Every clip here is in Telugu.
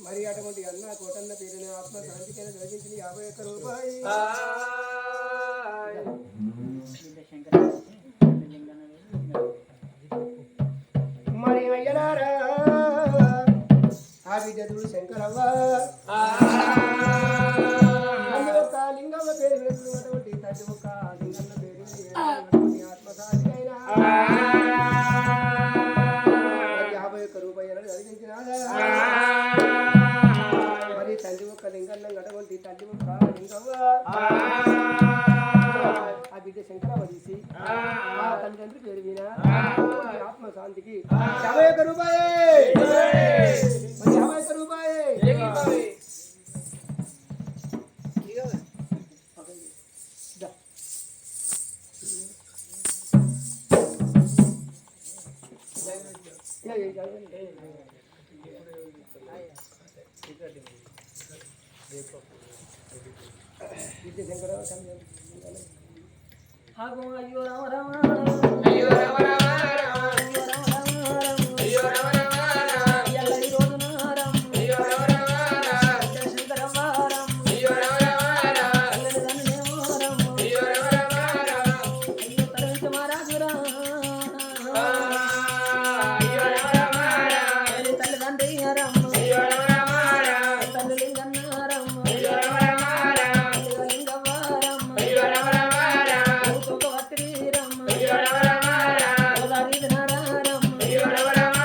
మరి అటువంటి అన్న కోటన్న పేరున ఆత్మ శాంతికైనా జరిగించింది 51 రూపాయి. మరి అయ్యలారా ఆ విద్యుడు శంకరవ్వ ఒక లింగమ్మ పేరు వేసినటువంటి తల్లి ఒక లింగమ్మ పేరు ఆత్మ శాంతికైనా 51 రూపాయలు జరిగించినాదా మరి తల్లి ఒక్క లింగన్నం గడవంటి తల్లి ఒక్క లింగవ్వ ఆ బిడ్డ శంకరవ్వ తీసి ఆ తల్లిదండ్రి పేరు వినా ఆత్మ శాంతికి 51 రూపాయలు 51 రూపాయలు అయ్యో రామ రామ అయ్యో రామ రామ అయ్యో రామ రామ ఎల్లరి రోజున రామ అయ్యో రామ రామ శంకరవ్వ రామ అయ్యో రామ రామ ఎల్లరి దన్నేమో రామ అయ్యో రామ రామ అయ్యో తరవించ మహారాజు రామ అయ్యో రామ రామ ఎల్లి తల్లిదండ్రి రామ అయ్యో రామ రామ తల్లి లింగన్న రామ అయ్యో రామ రామ లింగవ్వ రామ అయ్యో రామ రామ ఒక వత్రి రామ అయ్యో రామ రామ ఓదారి దినారా రామ అయ్యో రామ రామ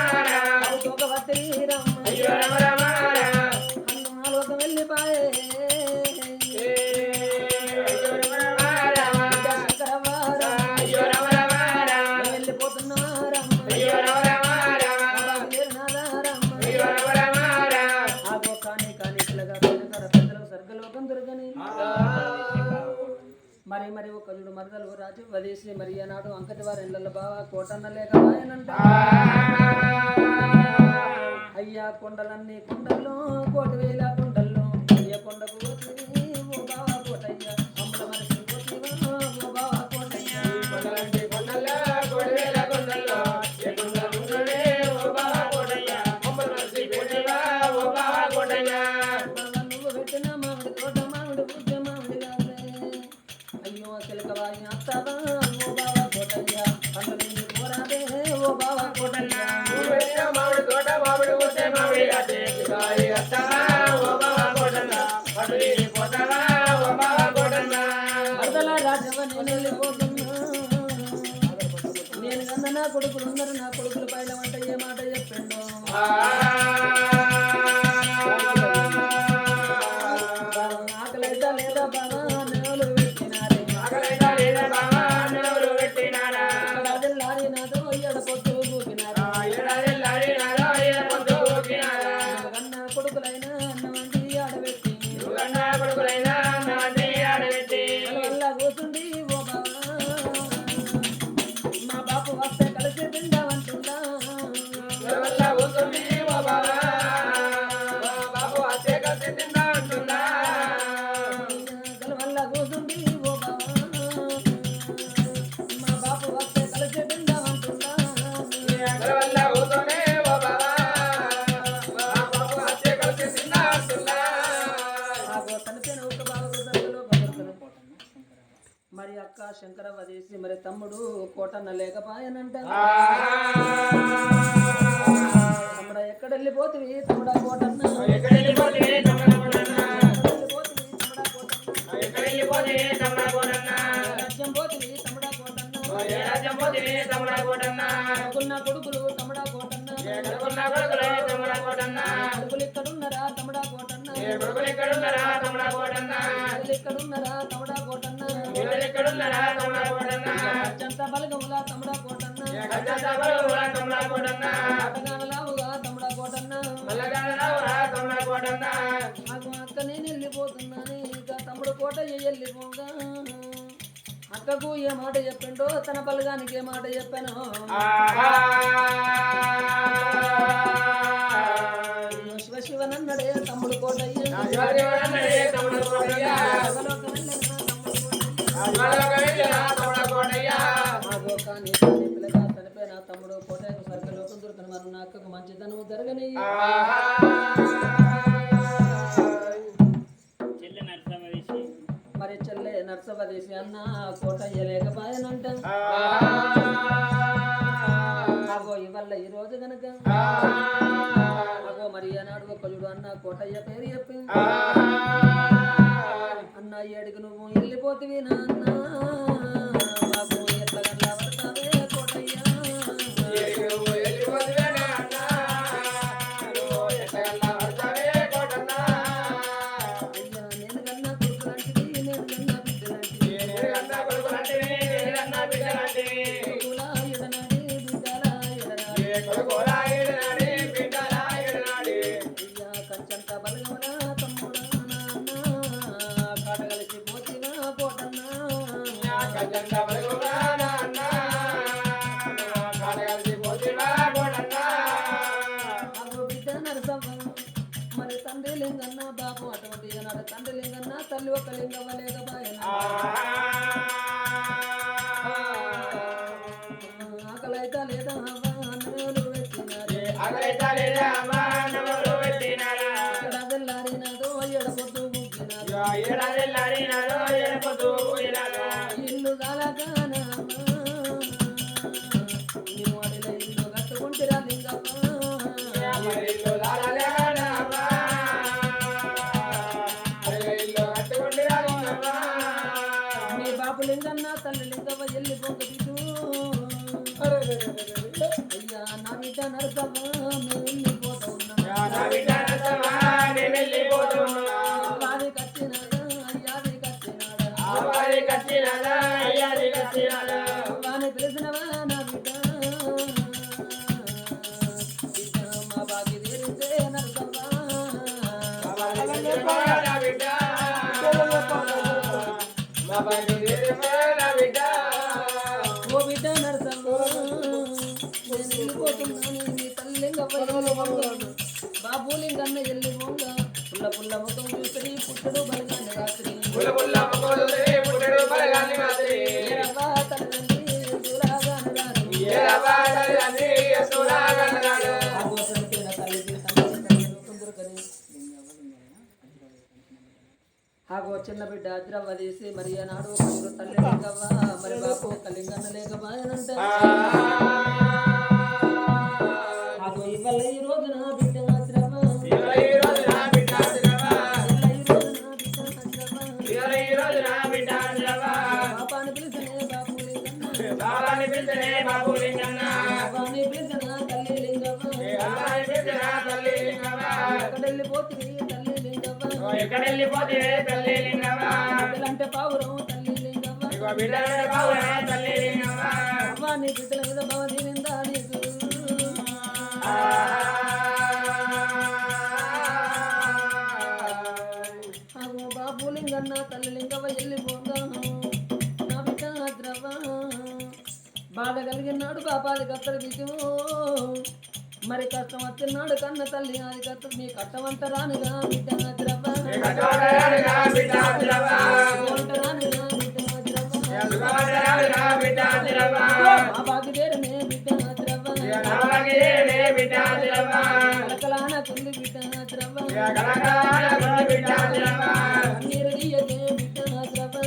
ఒక వత్రి రామ అయ్యో రామ రామ లోక వెళ్ళిపాయే శంకరవ్వ రామ అయ్యో రామ రామ వెళ్ళిపోతున్నా రామ అయ్యో రామ రామ అయ్యో రామ రామ మరి మరి ఒక చూడు మరదలు రాజు వదేసి మరి ఆనాడు అంకటి వారి ఇళ్ళ బావా కోటన్న లేక ఆయనంట అయ్యా కొండలన్నీ కొండల్లో 1,000 కొండల్లో అయ్య కొండకు పోతుంది ఓ బావా కోటయ్య అమ్మల మనసు పోతివా ఓ బావా కోటయ్య కొండలంటి కొండల్లో 1,000 కొండల్లో ఏ కొండ ఉండే ఓ బావా కోటయ్య అమ్మల మనసు పోతివా ఓ బావా కోటయ్య నువ్వు పెట్టిన మామిడి తోట మామిడి పూజ మామిడి కాదే అయ్యో చిలకవాయి అత్తవా ఓ బావా కోటయ్య పండుగ పోరాదే ఓ బావా కోటయ్య పెట్టిన మామిడి తోట మామిడి పూసే మామిడి కాదే చిలకవాయి అత్తవా ఓ బావా కోటయ్య పండుగ పోతావా ఓ బావా కోటయ్య అర్ధల రాజవ నేను వెళ్ళిపోతున్నా నేను కన్నా నా కొడుకులు ఉన్నారు నా కొడుకుల పైన వంట ఏ మాట చెప్పిండు ఆకలైతే లేదా బాబా నెలలు పెట్టినారే రాజల్లారి నాతో ఎడ పొత్తు కూపినారు కన్నా కొడుకులైనా అన్నమంటి ఆడబెట్టి వల్ల కూర్చుండి ఓ బాబా మా బాపు వస్తే కలిసి తిందామంటుందా వల్ల కూర్చుండి ఓ బాబా మరి అక్క శంకరవ్వ చేసి మరి తమ్ముడు కోటన్న లేకపాయనంట తమ్ముడ ఎక్కడ వెళ్ళిపోతుంది తమ్ముడా కోటన్న రాజ్యం పోతుంది తమ్ముడా కోటన్న కొడుకులు తమ్ముడా కోటన్న కొడుకులు ఎక్కడున్నారా తమ్ముడా కోటన్న ఎక్కడున్నారా తమ్ముడా కోటన్న జంత బలగములా తమ్ముడా కోటన్న అటగానలావుగా తమ్ముడా కోటన్న నాకు అక్క నేను వెళ్ళిపోతున్నాను ఇక తమ్ముడు కోటయ్య వెళ్ళిపోగా అక్కకు ఏ మాట చెప్పిండో తన బలగానికి ఏ మాట చెప్పాను శివ శివనన్నడే తమ్ముడు కోటయ్య పిల్లగా చనిపోయిన తమ్ముడు కోటయ్యకు స్వర్గలోకం దొరుకుతున్న మరి నా అక్కకు మంచిదనం జరగని మరి చెల్లె నర్సవదేశి అన్న కోటయ్య లేకపాయనంట అగో ఇవల్ల ఈ రోజు గనక అగో మరి ఏనాడు ఒకళ్ళు అన్న కోటయ్య పేరు చెప్పి అన్న ఏడుగు నువ్వు వెళ్ళిపోతివి నాన్న మాకు ఎట్లా గట్లా పడతావే కోటయ్య మరి తండ్రి లింగన్న బాబు అటువంటి నాడు తండ్రి లింగన్న తల్లి ఒక లింగవ్వ లేకపాయన ఆకలైతా లేదా అన్నలు పెట్టినారు ఇక్కడ వెళ్ళారినాదో ఎడపొద్దు ఇల్లు కాలగానా నేను అడిలో ఇల్లు కట్టుకుంటురా లింగప్ప మీ బాపు లింగన్న తల్లి లింగవ్వ వెళ్ళిపోక అయ్యా నా బిడ్డ నరసవ్వ మేము వెళ్ళిపోతా ఉన్నాం వారి కచ్చినాడా అయ్యాది కచ్చినాడా వాని పిలిచినవా నా బిడ్డ మా బాకి తీరితే నరసవ్వ ఓ బిడ్డ నరసవ్వ నేను వెళ్ళిపోతున్నాను నీ తల్లి లింగవ్వ బాబు లింగన్న వెళ్ళిపోగా పుల్ల పుల్ల ముఖం చూసి పుట్టడు బలగాన్ని రాత్రి ఏరవ్వా తల్లి ఆగో చిన్న బిడ్డ అద్రవ్వ తీసి మరి ఆనాడు ఒకరు తల్లి లింగవ్వ మరి బాపు ఒక లింగన్న లేకపాయనంట ఆగో ఇవాళ ఈ రోజున బిడ్డ అద్రవ్వ పాపాని పిలిచనే బాపు లింగన్న బాబాని పిలిచిన తల్లి లింగవ్వ ఎక్కడెళ్ళిపోతే తల్లి లింగవ్వ బిడ్డలంటే పావురం తల్లి లింగవ్వ అవ్వ నీ బిడ్డల మీద భవతి నిందా నీకు అగో బాబు లింగన్న తల్లి లింగవ్వ వెళ్ళిపోగా నా బిడ్డ ద్రవ్వ బాధ కలిగినాడు పాపాది కత్తలు బిజు మరి కష్టం వచ్చినాడు కన్న తల్లి అది కత్త నీ కట్టమంత రానుగా బిడ్డ ద్రవ్వ బాబాకి దేరనే బిడ్డ ద్రవ్వ కలకలాన కుంది బిడ్డ ద్రవ్వ కన్నీరు తీయకే బిడ్డ ద్రవ్వ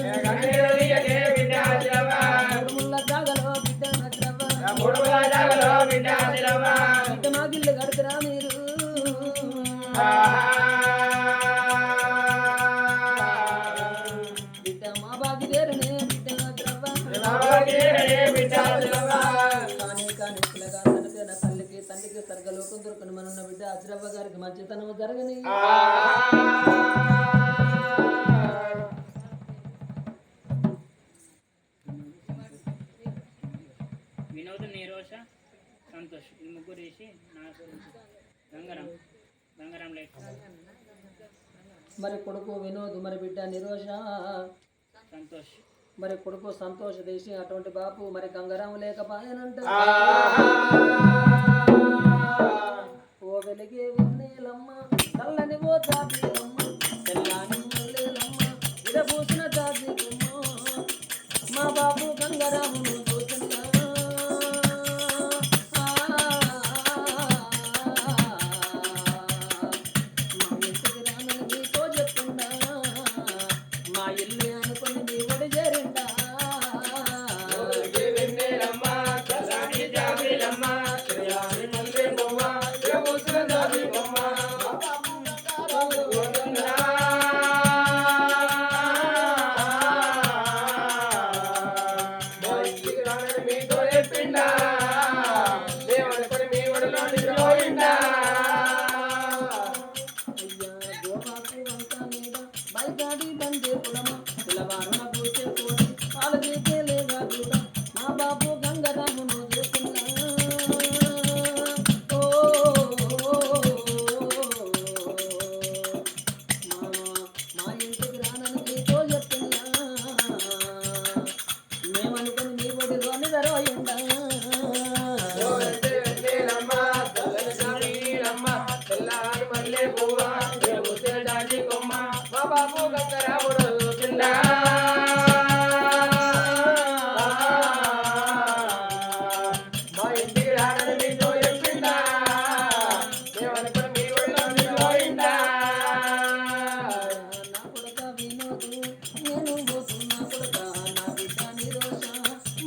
జరగని వినోద్ నీరోష సంతోష్ ఈ ముగ్గురు వేసి నాకు గంగారాం లేక మరి కొడుకు వినోద్ మరి బిడ్డ నిరోష సంతోష్ మరి కొడుకు సంతోష దేశి అటువంటి బాపు మరి గంగారాం లేకపాయనంట ఓ వెలిగే ఉన్నేలమ్మ నల్లని ఓ జాబీలమ్మ తెల్లాని మల్లెలమ్మ విరబూసిన జాబీలమ్మ మా బాబు గంగారామును చూసిందా మా ఇంటికి రానని నీతో చెప్పిందా మా ఇల్లు అనుకుని నీ ఒడి చేరిందా అయ్యా గోపాకు వంక మీద బైగాడి బందే పుడమ పిలవారున పూసే కోడి పాలు చేసే లేగా చూడ మా బాబు గంగరామును చూస్తున్నా ఓ మా ఇంటికి రానని నీతో చెప్తున్నా మేమనుకుని నీ ఒడిలోని ధరవయ్యండా బాబు గంగరాముడు చూసిందా మా ఇంటికి రానని మీతో చెప్పిందా మేమనుకుని మీ ఊళ్ళో పోయిందా నా కొడుక వినోదు నేను పోతున్నా కొడుక నా బిడ్డ నిరోష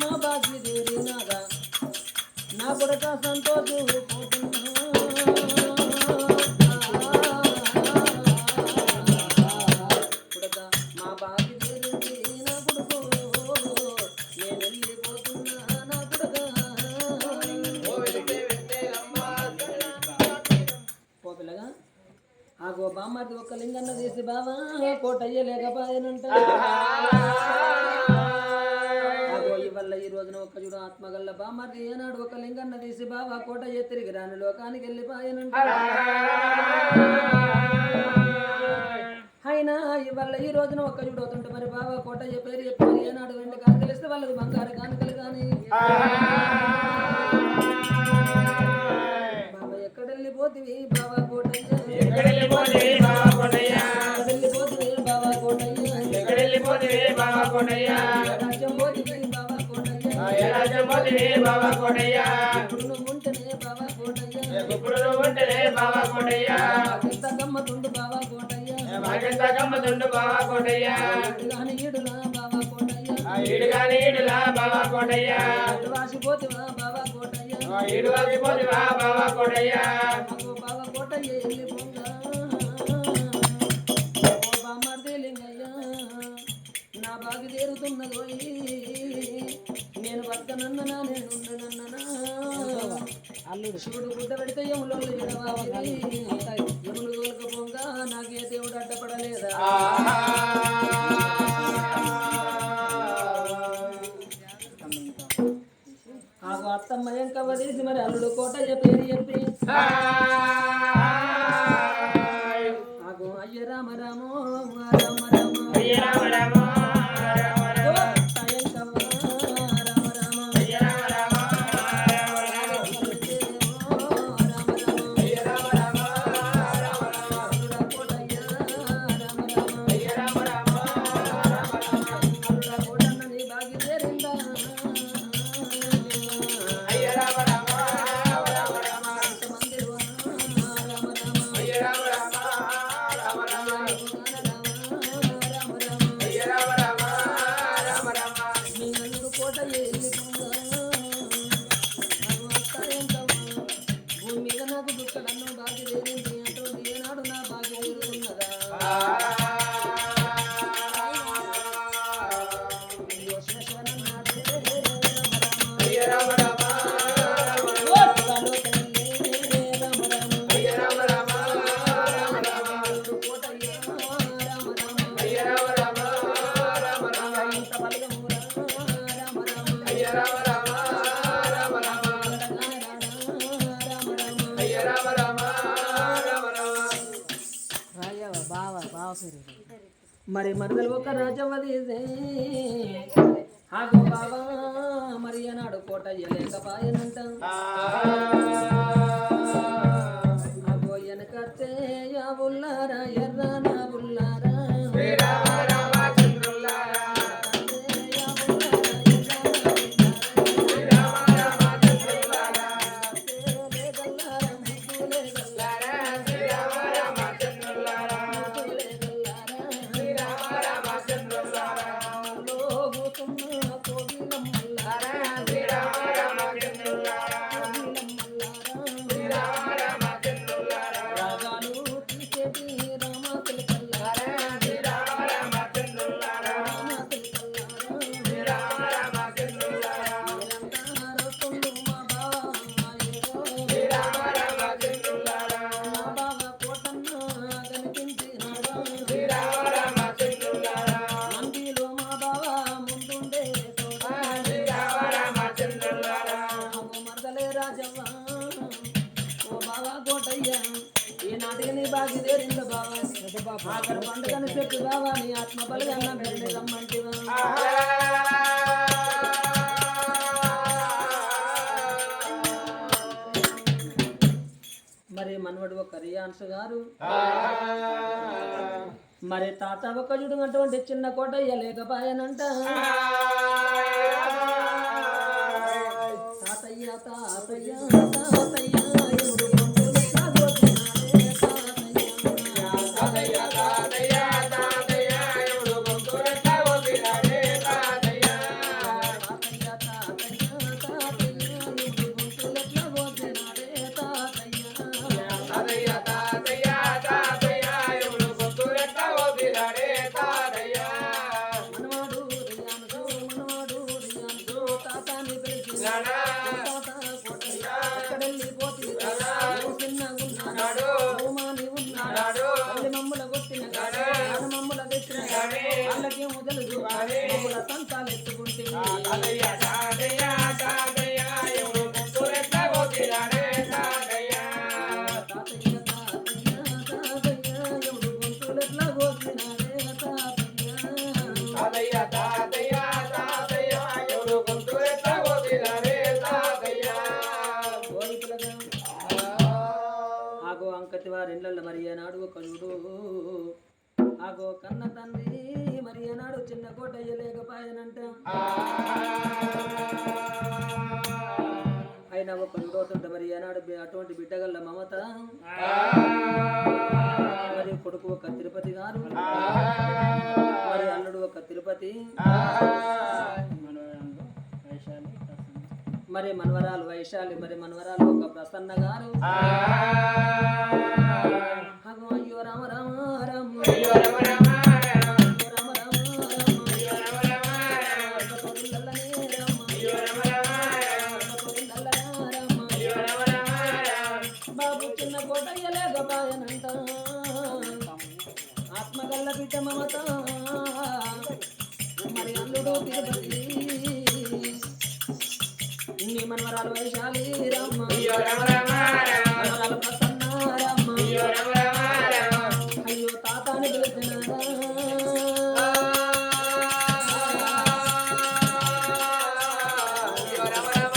మా బాగి దేవి నాగా నా కొడుక సంతోషు పోతున్నా కొడుక మా బాగి దేవి నా కొడుకు నేను వెళ్ళిపోతున్నా నా కొడుక ఓ పిల్లగా ఆగో బామ్మది ఒక్క లింగన్న తీసి బావా కోటయ్య లేకపాయనంట ఆగో ఇవల్ల ఈ రోజున ఒక్క చూడు ఆత్మగల్ల బామ్మది ఏనాడు ఒక లింగన్న తీసి బావా కోటయ్య తిరిగి రాని లోకానికి వెళ్ళిపాయనంట అయినా ఇవల్ల ఈ రోజున ఒక్క చూడు అవుతుంటే మరి బావా కోటయ్య పేరు చెప్పి ఏనాడు వెండి కానుకలు ఇస్తే వాళ్ళకి బంగారు కానుకలు కానీ బాబా ఎక్కడ వెళ్ళిపోతివి బావా కోటయ్య ఎక్కడెళ్ళిపోతే బాబా కోటయ్య వెళ్ళిపోతివి బావా కోటయ్య ఎక్కడెళ్ళిపోతే బాబా కోటయ్య రాజ్యం పోతివి బావా కోటయ్య ఏ రాజ్యం పోతే బాబా కోటయ్య ఇప్పుడు నువ్వు ఉంటేనే బావా కోటయ్య ఇప్పుడు నువ్వు ఉంటేనే బాబా కోటయ్య ఎంత గమ్మతుండు బావా కోటయ్య మాకెంత గమ్మతుండు బాబా కోటయ్య కానీ ఈడులా బావా కోటయ్య ఈడుగాని ఈడులా బాబా కోటయ్య వాసిపోతివా బావా కోటయ్య ఈడు వాసిపోతివా బాబా కోటయ్య మాకు బావా కోటయ్య వెళ్ళిపోగా ఓ బామ్మర్ది లింగయ్య నా బాగి తీరుతున్నదోయి నేను బతకనన్ననా నేను ఉండనన్ననా శివుడు గుడ్డ పెడితే యములు ఎడవాలి యములు తోలకపోగా నాకే దేవుడు అడ్డపడలేదా ఆగో అత్తమ్మ ఎంకవ్వ తీసి మరి అల్లుడు కోటయ్య పేరు చెప్పి ఆగో అయ్య రామ రామో రామ రామ అయ్య రామ రామ రామ రామ ఎంకవ్వ రామ రామ అయ్య రామ రామ రామ రామ అయ్య రామ రామ రామ రామ అల్లుడ కోటయ్య రామ రామ అయ్య రామ రామ రామ రామ అల్లుడ కోటన్న నీ బాగి చేరిందా అయ్య రామ రామ రామ రామ మంది రామ రామ అయ్య రామ రామ రామ రామ రామ రామ అయ్య రామ రామ రామ రామ నీ అల్లుడు కోటయ్య వెళ్ళిపోగా భూమి మీద నాకు దుఃఖడన్ను బాగి చేరింది అటువంటి ఏనాడు నా బాగి చేరుతున్నదా అయ్య రామ రామ రామ రామ అయ్య రామ రామ రామ బలగమురా రామ రామ అయ్య రామ రామ రామ రామ అయ్య రామ రామ రామ రామ మరి మరదలు ఒక రాజవదీసే ఆగో బాబా మరి అన్నాడు కోట లేకపాయనంట ఆగో వెనకతే యా ఉల్లారా ఎర్రనా ఉల్లారా శ్రీరామ రామచంద్రులారా శ్రీరామ రామచంద్రులారా శ్రీరామ రామచంద్రులారా శ్రీరామ రామచంద్రులారా శ్రీరామ రామచంద్రులారా శ్రీరామ రామచంద్రులారా రాగాలు తీసేటి రామ శ్రీరామ రామచంద్రులారా శ్రీరామ రామచంద్రులారా శ్రీరామ రామచంద్రులారా శ్రీరామ రామచంద్రులారా మందిలో మా బావ ముందుండే శ్రీరామ రామచంద్రులారా మరదలే రాజవ్వ ఓ బావా కోటయ్య ఈ నాటికి నీ బాగి దేరింద బావా ఆఖరి పండుగని చెప్పి బావా నీ ఆత్మ బలిగన్న మెరడి రమ్మంటివా మరి మనవడు ఒక రియాన్స్ గారు మరి తాత ఒక జుడుగటువంటి చిన్న కోటయ్య లేకపాయనంట తాతయ్య తాతయ్య తాతయ్య ఎప్పుడు పంతులు సాగోతున్నాడే తాతయ్య తాతయ్య తాతయ్య తాతయ్య ఎవడు గొంతురెట్లా వదిలాడే తాతయ్య తాతయ్య తాతయ్య తాతయ్య ఎప్పుడు పంతులెట్లా పోతున్నాడే తాతయ్య తాతయ్య తాతయ్య తాతయ్య ఎవడు గొంతురెట్లా వదిలాడే తాతయ్య మనవాడు రియాన్సు తాతాని పిలిచి నానా తాత కోటయ్య ఎక్కడెళ్ళిపోతే చిన్నగున్నాడు నాడు బహుమాని ఉన్నాడు నాడు తల్లి మమ్ముల కొట్టిన మమ్ముల తెచ్చిన వాళ్ళకి మొదలు మమ్ముల సంతాలు ఎత్తుకుంటే తాతయ్య తాతయ్య తాతయ్య ఎవడు గొంతురెట్లా వదిలాడే తాతయ్య తాతయ్య తాతయ్య తాతయ్య ఎవడు గొంతులెట్లా కోసినాడే తాతయ్య తాతయ్య తాతయ్య తాతయ్య ఎవడు గొంతురెట్లా వదిలాడే తాతయ్య కోరికలుగా ఆగో అంకతి వారి ఇళ్ళల్లో మరి ఏనాడు ఒక చూడు ఆగో కన్న తండ్రి మరి ఏనాడు చిన్న కోటయ్య లేకపాయనంట అయినా ఒక చూడవుతుంటే మరి ఏనాడు అటువంటి బిడ్డగల్ల మమత మరి కొడుకు ఒక తిరుపతి గారు మరి అల్లుడు ఒక తిరుపతి మనవరాలు వైశాలి ప్రసన్న. మరి మనవరాలు వైశాలి మరి మనవరాలు ఒక ప్రసన్న గారు అగో అయ్యో రామ రామ రామ అయ్యో రమ రమ రామ రామ అయ్యో రమ రమ తోడిల్లనే రామ అయ్యో రమ రమ తోడిల్లనే రామ అయ్యో రమ రమ బాబు చిన్న కోటయ్య లేకపాయనంట ఆత్మగల్ల బిడ్డ మమత మరి అల్లుడు తిరుపతి నీ మనవరాలు వైశాలి రామ అయ్యో రమ రమ మనవరాలు ప్రసన్న రామ అయ్యో రమ రమ అయ్యో తాతాని పిలిచినారా అయ్యో రమ రమ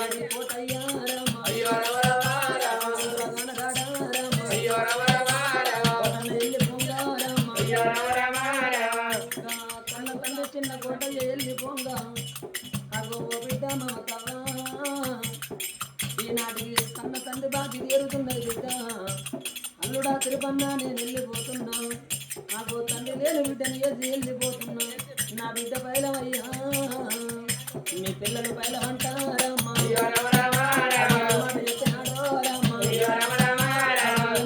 ఏడి కోటయ్య రామ అయ్యో రమ రమ గనగాడ రామ అయ్యో రమ రమ కోటన ఎల్లి పొంగ రామ అయ్యో రమ రమ కన్న తండ్రి చిన్న కోటయ్య ఎల్లి పొంగ అగో ఓ బిడ్డ మమతవా ఈనాటికి కన్న తండ్రి బాకి తీరుతున్నది బిడ్డ అల్లుడా తిరుపన్నా నేను వెళ్ళిపోతున్నా నాకు తండ్రి లేని బిడ్డని వేసి వెళ్ళిపోతున్నా నా బిడ్డ పైలవయ్యా మీ పిల్లలు పైలవంటారమ్మా అయ్యో రమ రమ మాట చెప్పినాడో రామ్మ అయ్యో రమ రమ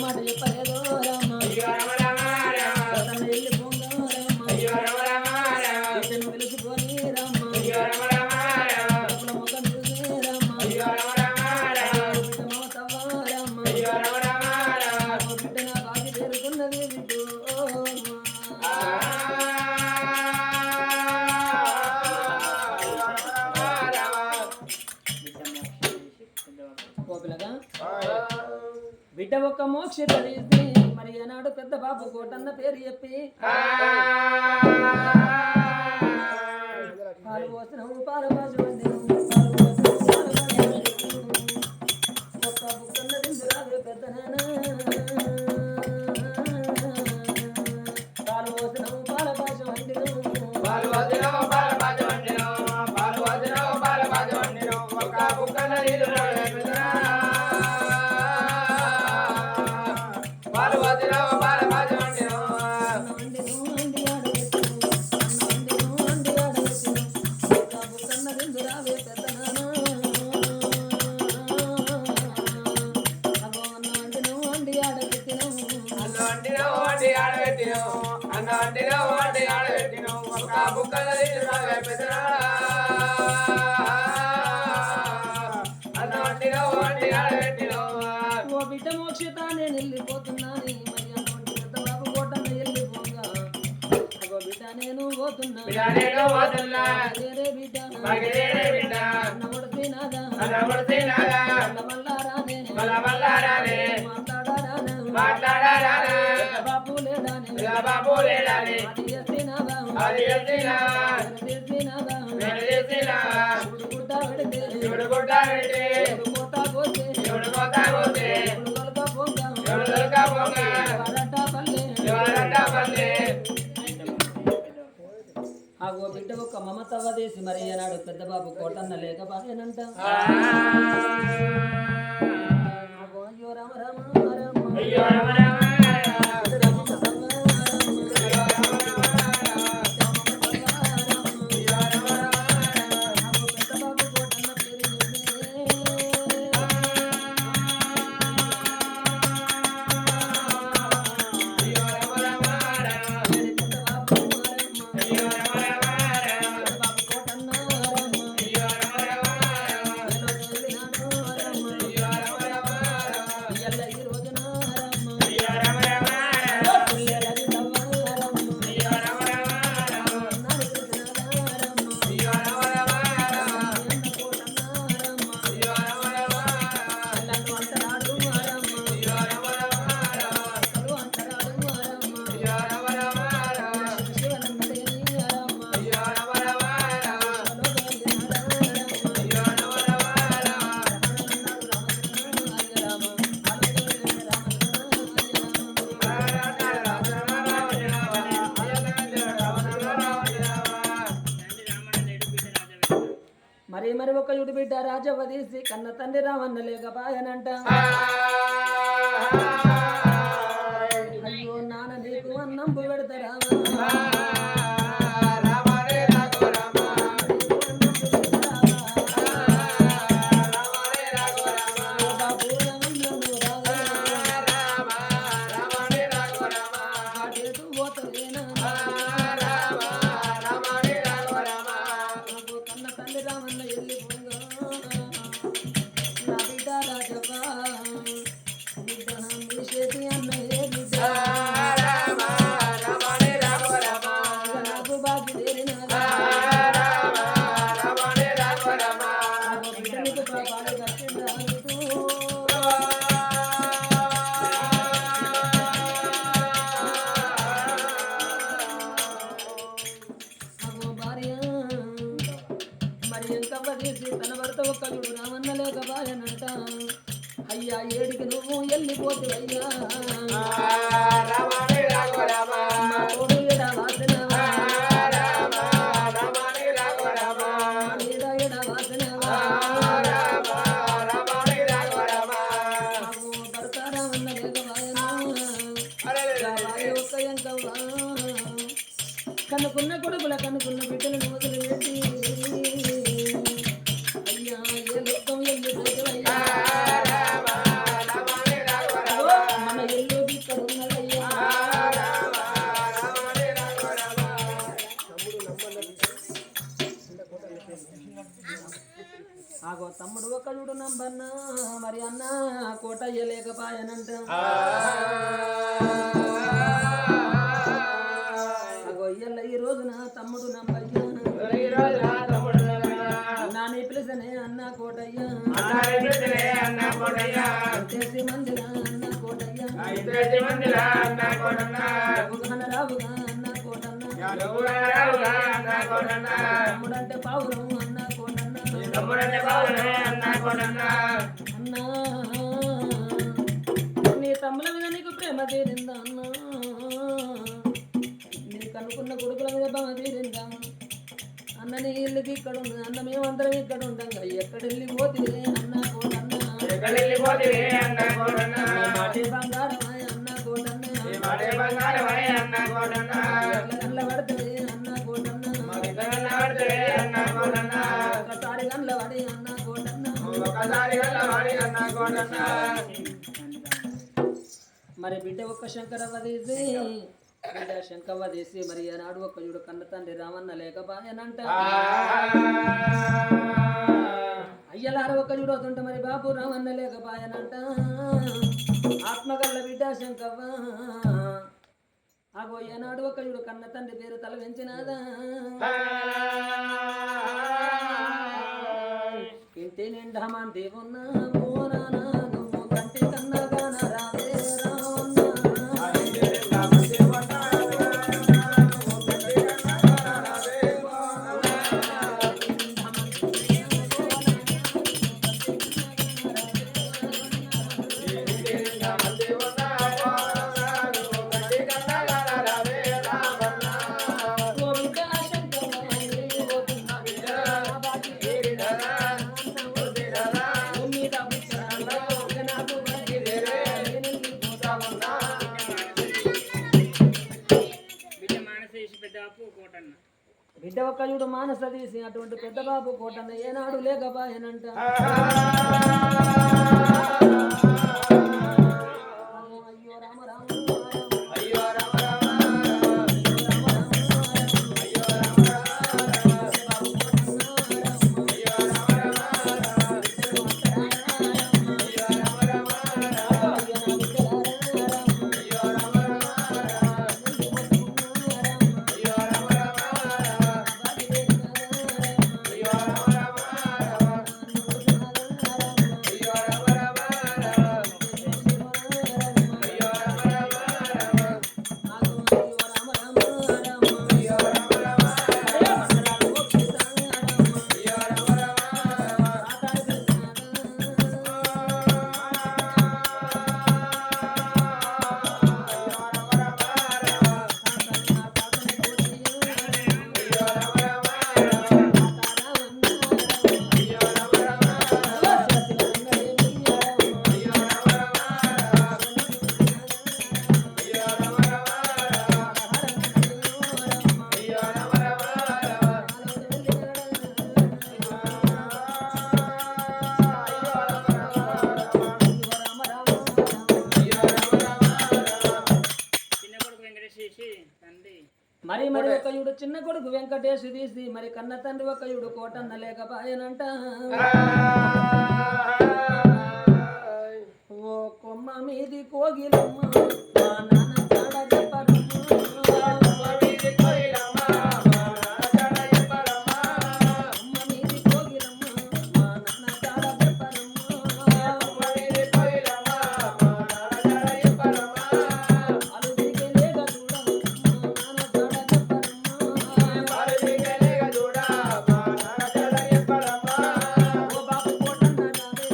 మాట చెప్పలేదో రామ్మ అయ్యో రమ రమ తను వెళ్ళి పొంగ రామ్మ అయ్యో రమ రమ బిడ్డను పిలుచుకొని రామ్మ అయ్యో రమ రమ కడుపుల ముఖం చూసి రామ్మ అయ్యో రమ రమ బిడ్డ మమతవ్వ రామ్మ అయ్యో రమ రమ బిడ్డ నా బాకి చేరుకున్నది బిడ్డు ఒక మోక్ష తెలిసి మరి ఏనాడు పెద్ద బాబు కోటన్న పేరు చెప్పి పాలు పోసినవు పాలు బాజు ఒక్క బుక్కన్న దిందురాదు పెద్ద పాలు పోసినవు పాల బాజు వండినవు ఓ బిడ్డ మోక్షత నేను వెళ్ళిపోతున్నాను మరి అటువంటి పెద్ద బాబు కోటన్న వెళ్ళిపోగా అగో బిడ్డ నేను పోతున్నా వేరే బిడ్డ నవ్వుడితే నాదా మల్లారానే మాట్లాడారానే బాబు లేడానే అది ఎత్తినా గుడ్డ పెడితే కోతా పోతే ఆగో బిడ్డ ఒక మమతవ్వ దేశి మరి అన్నాడు పెద్ద బాబు కోటన్న లేకపాయనంట ఆగో అయ్యో రామ రామ రామ మరి ఒక యుడి బిడ్డ రాజవదీసి కన్న తండ్రి రావన్న లేకపాయనంట అయ్యో నాన్న నీకు అన్నంపు పెడతారా తన భర్త ఒక్కడు రామన్న లేకపాయనంట అయ్యా ఏడికి నువ్వు వెళ్ళిపోతే అయ్యా తోడు ఎడ వాసనవా ఎడ వాసనవా భర్త రామన్న లేకపాయన ఒక్క ఎంకవ్వా కనుకున్న కొడుకుల కనుకున్న బిడ్డలను వదిలిపెట్టి ఆగో తమ్ముడు ఒకడు నంబన్న మరి అన్న కోట అయ్యలేకపాయనంట ఆగో ఇయ్యల్ల ఈ రోజున తమ్ముడు నంబయ్యా నాని పిలిచనే అన్న కోటయ్యా చేసి మందిరా అన్న కోట గట్టి మందిరా అన్న కోటన్న రావుగా అన్న కోటన్న రావుగా అన్న కోటన్న తమ్ముడంటే పావురం అన్న కోటన్న తమ్ముడంటే పావురం అన్న కోటన్న అన్నా నీ తమ్ముల మీద నీకు ప్రేమ తీరిందా అన్నా నీకు అనుకున్న కొడుకుల మీద ప్రేమ తీరిందా అన్న నీ ఇల్లుకి ఇక్కడ ఉంది అన్న మేమందరం ఇక్కడ ఉండంగా ఎక్కడ వెళ్ళిపోతే అన్న కోటన్న ఎక్కడెళ్ళిపోతివే అన్న కోటన్న మాటే బంగారమాయ అన్న కోటన్న మాటే బంగారమై అన్న కోటన్న గండ్ల పడతవే అన్న కోటన్న గండ్ల పడతవే అన్న కోటన్న ఒక్కసారి గండ్ల పడి అన్న కోటన్న ఒకసారి గండ్ల పడి అన్న కోటన్న మరి బిడ్డ ఒక్క శంకరవ్వ తీసి బిడ్డ శంకవ్వ తీసి మరి ఆనాడు ఒక్క చూడు కన్న తండ్రి రామన్న లేకపాయనంట అయ్యలార ఒక్క చూడు అవుతుంటే మరి బాబు రామన్న లేకపాయనంట ఆత్మగల్ల బిడ్డ శంకవ్వ ఆగో ఏనాడు ఒక్క చూడు కన్న తండ్రి పేరు తల వెంచినాదా ఇంటి నిండా మంది ఉన్నా పోరానా నువ్వు కంటి కన్నగాన రావే రావన్నా బిడ్డ ఒక్క చూడు మానస తీసి అటువంటి పెద్ద బాబు కోటన్న ఏనాడు లేకపాయనంట అయ్యో రామ రామ అయ్యో రామ రామ మరి మరి ఒక యుడు చిన్న కొడుకు వెంకటేశు తీసి మరి కన్న తండ్రి ఒక యుడు కోటన్న లేకపాయనంట ఓ కొమ్మ మీది కోగిలమ్మ మా నాన్న చాడ చెప్పరమ్మ కొమ్మ మీది కోగిలమ్మ మా నాన్న చాడ చెప్పరమ్మ అలు దిగలేక చూడ ఓ బాబు కోటన్న రావే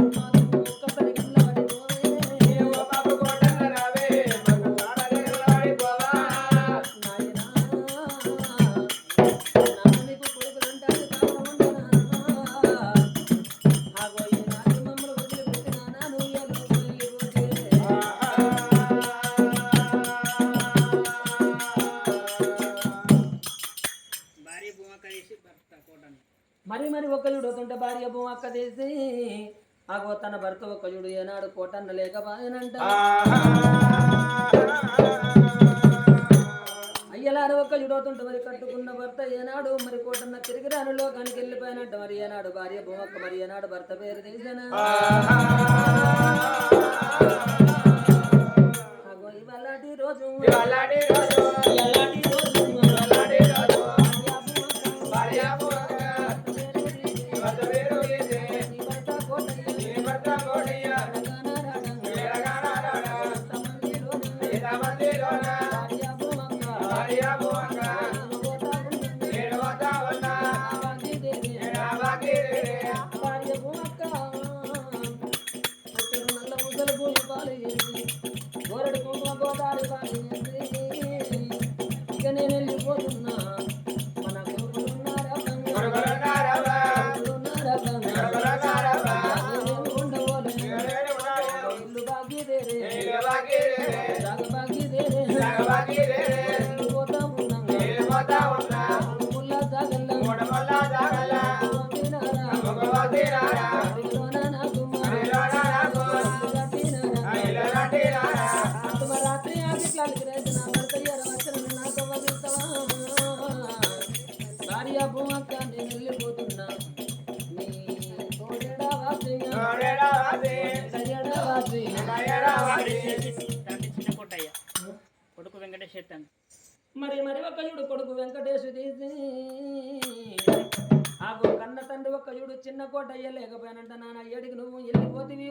మాకు ఒక్కసారి నిలబడి ఓ బాబు కోటన్న రావే మాకు ఒక్కసారి నిలబడి నాయనా నాన్నకు కొడుకులంటారు కావడమంటనా ఆగో ఈ నాటి మమ్మల్ని వదిలిపెట్టినా నాను భార్య భూమక్క తీసి భర్త కోటన్న మరి మరి ఒక యుడు అవుతుంటే భార్య భూమక్క తీసి ఆగో తన భర్త ఒక యుడు ఏనాడు కోటన్న లేకపాయనంట అయ్యలారు ఒక యుడు అవుతుంటే మరి కట్టుకున్న భర్త ఏనాడు మరి కోటన్న తిరిగి రాను లోకానికి వెళ్ళిపోయినట్టు మరి ఏనాడు భార్య భూమక్క మరి ఏనాడు భర్త పేరు తీసనా ఆగో ఇవాళటి రోజు ఇవాళటి రోజు భార్య భూమక్క గోరడి కుంకుమ గోదావరి పాలు ఇక నేను వెళ్ళిపోతున్నా మన కొడుకులున్నారా ఇల్లు బాగీదేరే పోతా ఉన్నా ముల్లా జాగల్ల రాత్రి భార్య భూమక్క నేను వెళ్ళిపోతున్నా నీ తోడేడా వాసి చిన్న కొట్టయ్య కొడుకు వెంకటేష్ ఎత్తాను మరి ఒక్కయుడు కొడుకు వెంకటేశు తీసి ఆ కన్న తండ్రి ఒక్కయుడు చిన్న కోట అయ్యలేకపోయానంట నాన్న ఏడికి నువ్వు వెళ్ళిపోతివి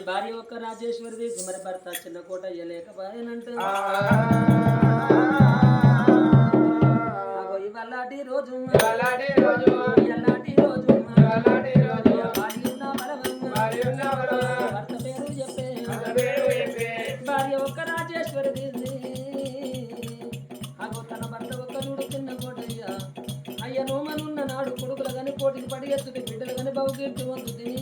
భార్య ఒక్క రాజేశ్వరి తీసి మరి భర్త చిన్న కోట అయ్యలేకపోయానంటే ఇవాళటి రోజు భర్త పేరు చెప్పే భార్య ఒక్క రాజేశ్వరి తీసి అగో తన భర్త ఒక్క చూడు చిన్న కోటయ్య అయ్య నోమనున్న నాడు కొడుకులు గాని కోటికి పడి ఎత్తుకి బిడ్డలు గాని బహుకీర్తి వంతుని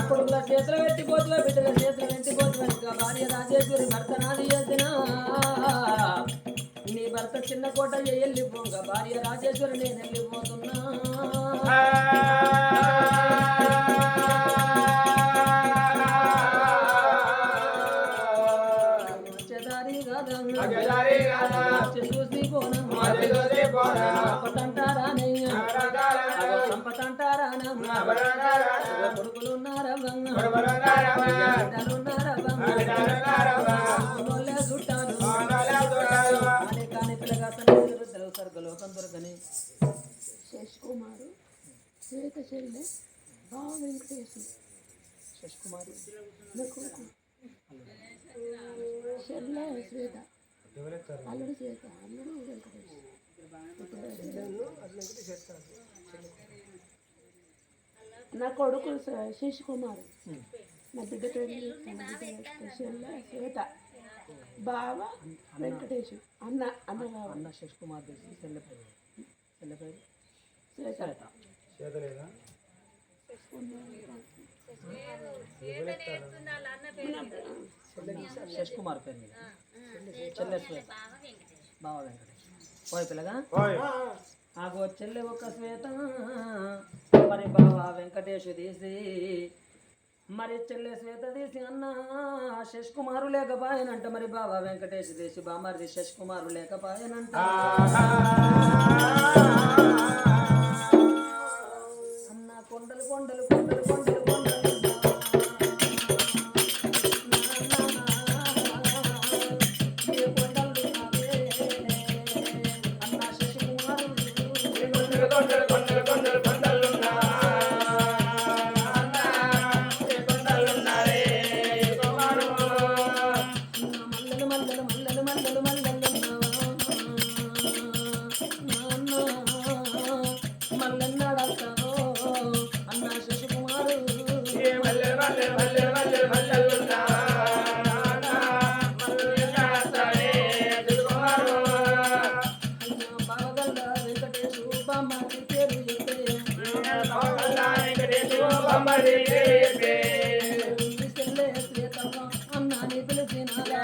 కొడుకుల చేతులు పెట్టిపోతున్నా బిడ్డల చేతులు పెట్టిపోతున్నా భార్య రాజేశ్వరి భర్త నాది చేసిన నీ భర్త చిన్న కోట వెళ్ళిపోగా భార్య రాజేశ్వరి నేను వెళ్ళిపోతున్నా చూసి సంపతంటారా కొడుకులున్నారా చుట్టాలు కానీ పిల్లగా స్వర్గలోకం దొరకని శశికుమారు శ్వేత చెల్లె బావ వెంకటేశు శశికుమారు చెల్లె శ్వేత అల్లుడు శ్వేత అల్లుడు వెంకటేశ్ నా కొడుకు శశికుమారు నా బిడ్డ పేరు చెల్లె శ్వేత బావ వెంకటేశు అన్న అన్న శశికుమార్ చెల్లె పేరు శ్వేత శశికుమార్ పేరు మీద చెల్లె శ్వేత బావ వెంకటేశ్ పోయి పిల్లగా ఆగో చెల్లె ఒక శ్వేత మరి బావ వెంకటేశు తీసి మరి చెల్లె శ్వేత తీసి అన్న శశికుమారు లేకపోయానంట మరి బావ వెంకటేశు తీసి బామరిది శశికుమారు లేకపోయానంట అన్న కొండలు కొండలు కొండలు కొండలు కొండలు చెల్లె శ్వేతమ్మ అన్నాని పిలిచినారా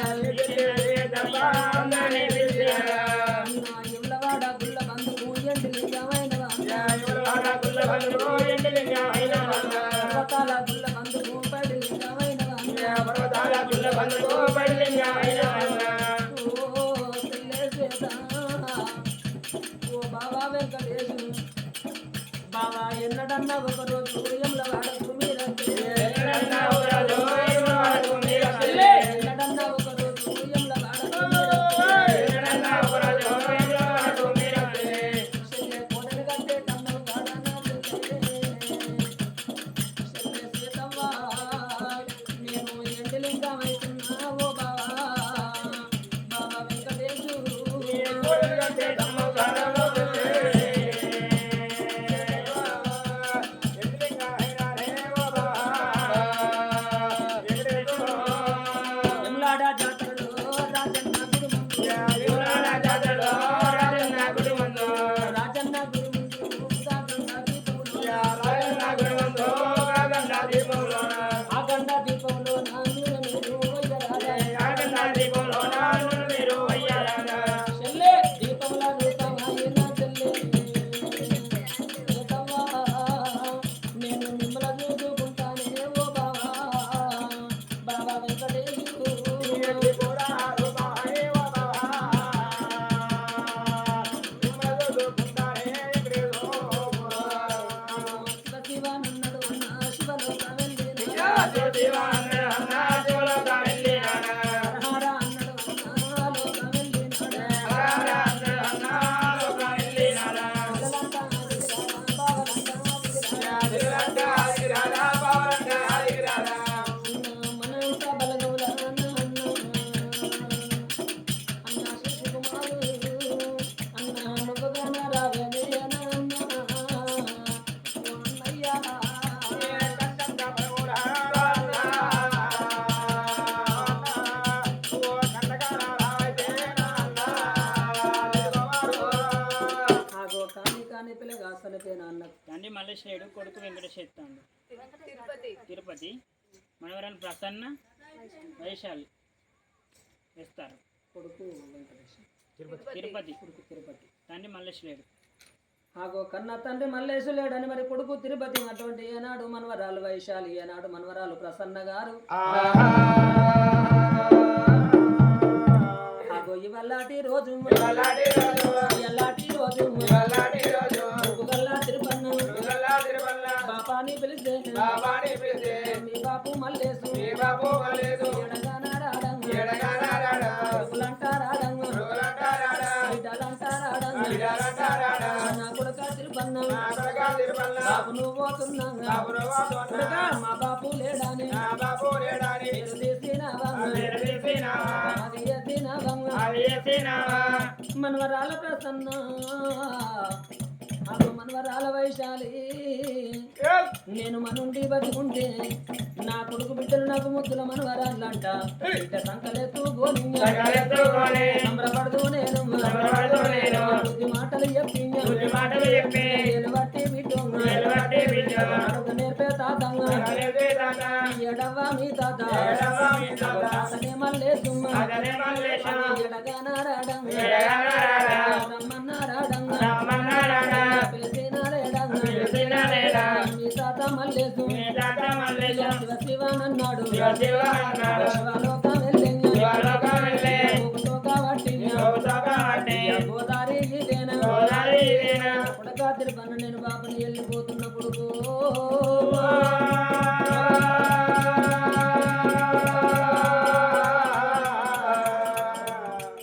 అన్నా ఇళ్ళవాడ గుళ్ళ బంధువు ఎండిలింగమైన పర్వతాల గుళ్ళ బంధువు పడిలింగమైన ఓ చెల్లె శ్వేత ఓ బాబా వెంకటేశు బాబా ఎన్నడన్నా ఒక రోజు ఎంలవాడ భూమిరంటే ఎన్నడన్నా ఒక రోజు ఎంలవాడ భూమిరంటే చెల్లె కోడలు కట్టే తమ్ముడు కాడన్నా చెల్లె సీతవ్వ నేను ఎండలింగమైతున్నా ఓ బాబా బాబా వెంకటేశు ఎమ్లాడ జాతరలో రాజన్న గురుమందు రాజన్న గురుమందు సాగండ దీపములో ఆ గండ దీపంలో నా నూనె మీరు వయ్యరాదా చెల్లె దీపంలో రూపమైన చెల్లె సీతవ్వ నేను మిమ్మల్ని చూసుకుంటానే ఓ బాబా బాబా వెంకటేశు శివనన్నడు అన్న శివలోక వెళ్ళినా హర అన్నడు అన్న లోక వెళ్ళినాడా మొదలంతా ఆదిరా మనంత బలగౌల అన్న శిశుకుమారు అన్న నువ్వుగాన రావే అన్న అన్నయ్యా ఆగో కాని పిల్లగా అసలుపేనా అన్న తండ్రి మల్లేశ్వరుడు కొడుకు వెంకటేశ్వరుడు తిరుపతి మనవరాలు ప్రసన్న వైశాలి వేస్తారు కొడుకు వెంకటేశ్ తిరుపతి తిరుపతి తండ్రి మల్లేశ్వరుడు ఆగో కన్న తండ్రి మల్లేశులేడని మరి కొడుకు తిరుపతి అటువంటి ఏనాడు మనవరాలు వైశాలి ఏనాడు మనవరాలు ప్రసన్న గారు ఆగో ఇవల్లాటి రోజు ఎల్లాటి రోజు తిరుపన్న బాపాని పిలిస్తే మీ బాపు మల్లేసు ఎడగానారాడంగా బిడ్డలంటారాడంగా నా కొడుక తిరుపన్న బాపు నువ్వు పోతున్నా మా బాపు లేడాని పేరు తీసినావా మనవరాల ప్రసన్న అప్పుడు మనవరాల వైశాలి నేను మనుండి బతుకుంటే నా కొడుకు బిడ్డలు నాకు ముద్దుల మనవరాళ్ళంట బిడ్డ సంకలెత్తు సంబరపడుతూ నేను బుద్ధి మాటలు చెప్పి బట్టి బిడ్డ నేర్పే తాతంగా ఎడవ్వా మీ తాత తాతనే మల్లేసు ఎడగానారాడంగా రమ్మన్నారాడంగా పిలిచినారేడంగా మీ తాత మల్లేసు శివశివనన్నాడు శివలోకం వెళ్ళే గోదారి ఇదేనా కొడక తిరుపన్న నేను బాబుని వెళ్ళిపోతున్నప్పుడు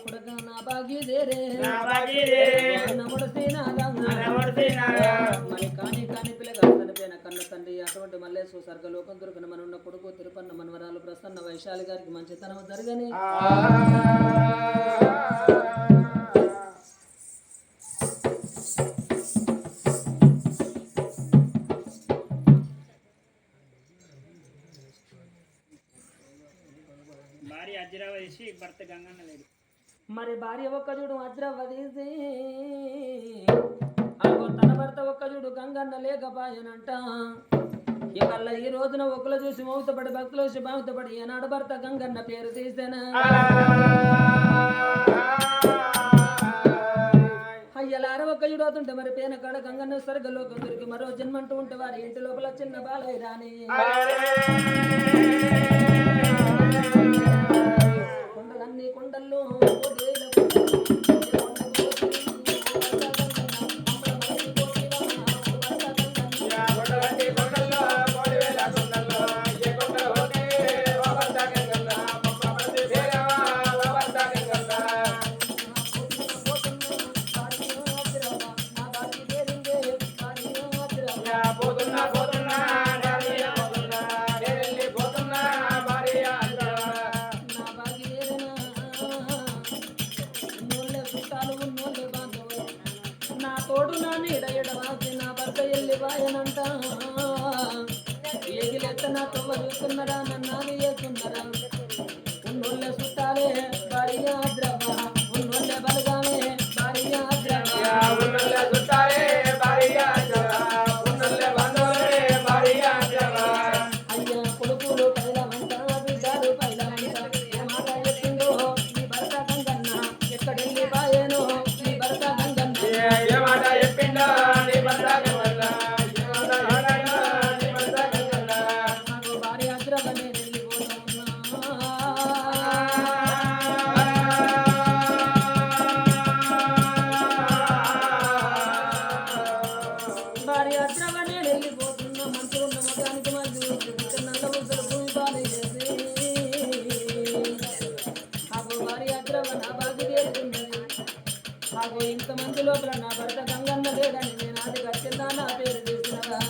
కొడక నా బాగిదేరే మరి కాని పిల్లగా చనిపోయిన కన్న తండ్రి అటువంటి మల్లేశ్వర సర్గలోకం దొరికిన మనున్న కొడుకు తిరుపన్న మనవరాలు ప్రసన్న వైశాలి గారికి మంచితనం జరగని భార్య అజ్రావతి భర్త గంగన్న లేడు మరి భార్య ఒక్కజుడు అజ్రవదీసి అగో తన భర్త ఒక్కజుడు గంగన్న లేకపాయనంట ఇవాళ ఈ రోజున ఒకరు చూసి మౌతపడి భక్తులు చూసి బాగుతపడి ఏనాడు భర్త గంగన్న పేరు తీసేనా అయ్యలార ఒక్క చూడవుతుంటే మరి పేన కాడ గంగన్న స్వర్గలోకం దొరికి మరో జన్మంటూ ఉంటే వారి ఇంటి లోపల చిన్న బాలయ్య రాని కొండలన్నీ కొండల్లో తోడు నా నీడ ఎడవాసి నా భర్త ఎల్లి వాయనంట ఎగిలెత్త నా తొవ్వ చూస్తున్నారా నన్నాది చేస్తున్నారా ఉన్నోళ్ళ చుట్టాలే భార్య ద్రవ ఉన్నోళ్ళ బలగామే భార్య ద్రవ ఉన్నోళ్ళ చుట్టాలే భార్య ద్రవ ఉన్నోళ్ళ బంధువులే భార్య ద్రవ అయ్యా కొడుకులు పైలమంట బిడ్డలు పైలమంట ఏ మాట చెప్పిందో నీ భర్త గంగన్న ఎక్కడెళ్ళి బాయేనో నీ భర్త గంగన్న ఏ మాట చెప్పిందో నీ భర్త గంగన్న నాకు భార్య ద్రవనే వెళ్ళిపోతున్నా భార్య ద్రవనే వెళ్ళిపోతున్నా మంచిగా ఉన్న మొత్తానికి మధ్య నల్ల ఊసలు భూమి పాలు చేసి నాకు భార్య ద్రవ నా బాగి చేరుతున్నది నాకు ఇంతమంది లోపల నా భర్త గంగన్న లేడని నేను అది కట్టిందా నా పేరు చేసినదా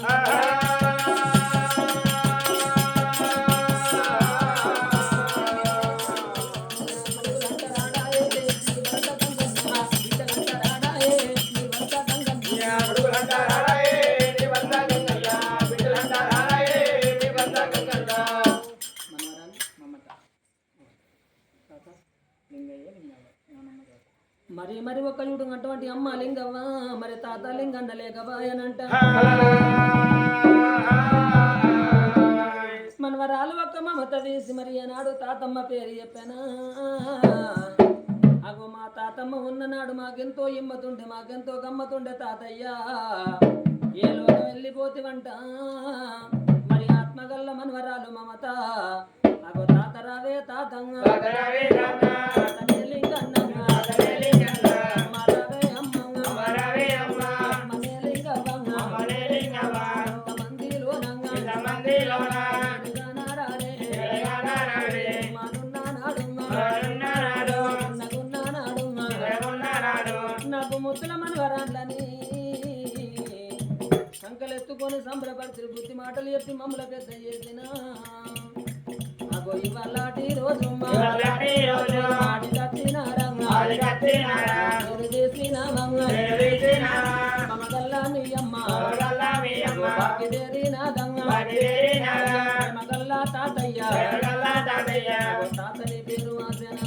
మరి మరి ఒక్క చూడు అటువంటి అమ్మ లింగవ్వ మరి తాత లింగన్న లేకబాయనంట మనవరాలు ఒక్క మమత వేసి మరి ఆనాడు తాతమ్మ పేరు చెప్పానా అగో మా తాతమ్మ ఉన్ననాడు మాకెంతో ఇమ్మతుండే మాకెంతో గమ్మతుండే తాతయ్య ఏ లోకం వెళ్ళిపోతివంట మరి ఆత్మగల్ల మనవరాలు మమత అగో తాత రావే తాతంగా తాతనే లింగన్నమ్మ నాకు ముత్తుల మనవరాళ్ళని సంకలెత్తుకొని సంబరపరిచి బుద్ధి మాటలు చెప్పి మమ్మల్ని పెద్ద చేసిన అగో ఇవాళటి రోజు చేసిన మమగల్లా నీ అమ్మ బాకిదేరినా గంగ మగల్లా తాతయ్య తాతని పేరు వాసన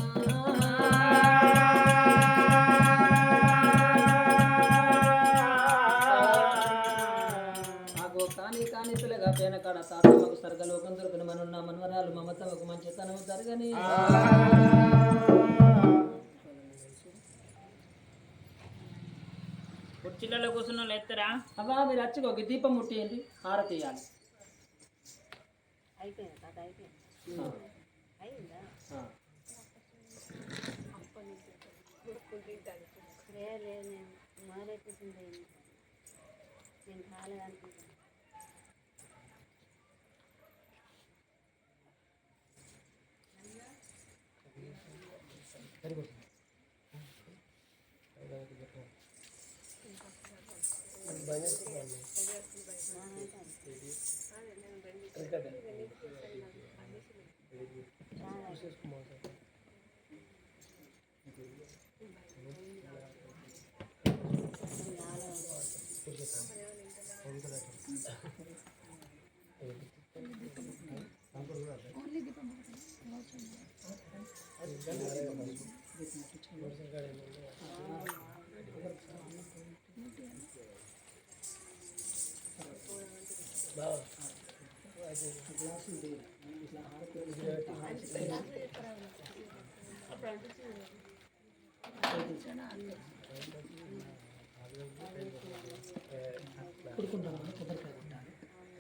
కానితులుగా పేనకాడ తాతమ్మకు స్వర్గలోకం దొరికిన మనున్న మనవరాలు మమతమ్మకు మంచితనం జరగని కుర్చీలలో కూర్చున్న ఎత్తరా అబ్బా మీరు వచ్చి ఒక దీపం ముట్టియండి హారతి ఇవ్వాలి అప్పుడు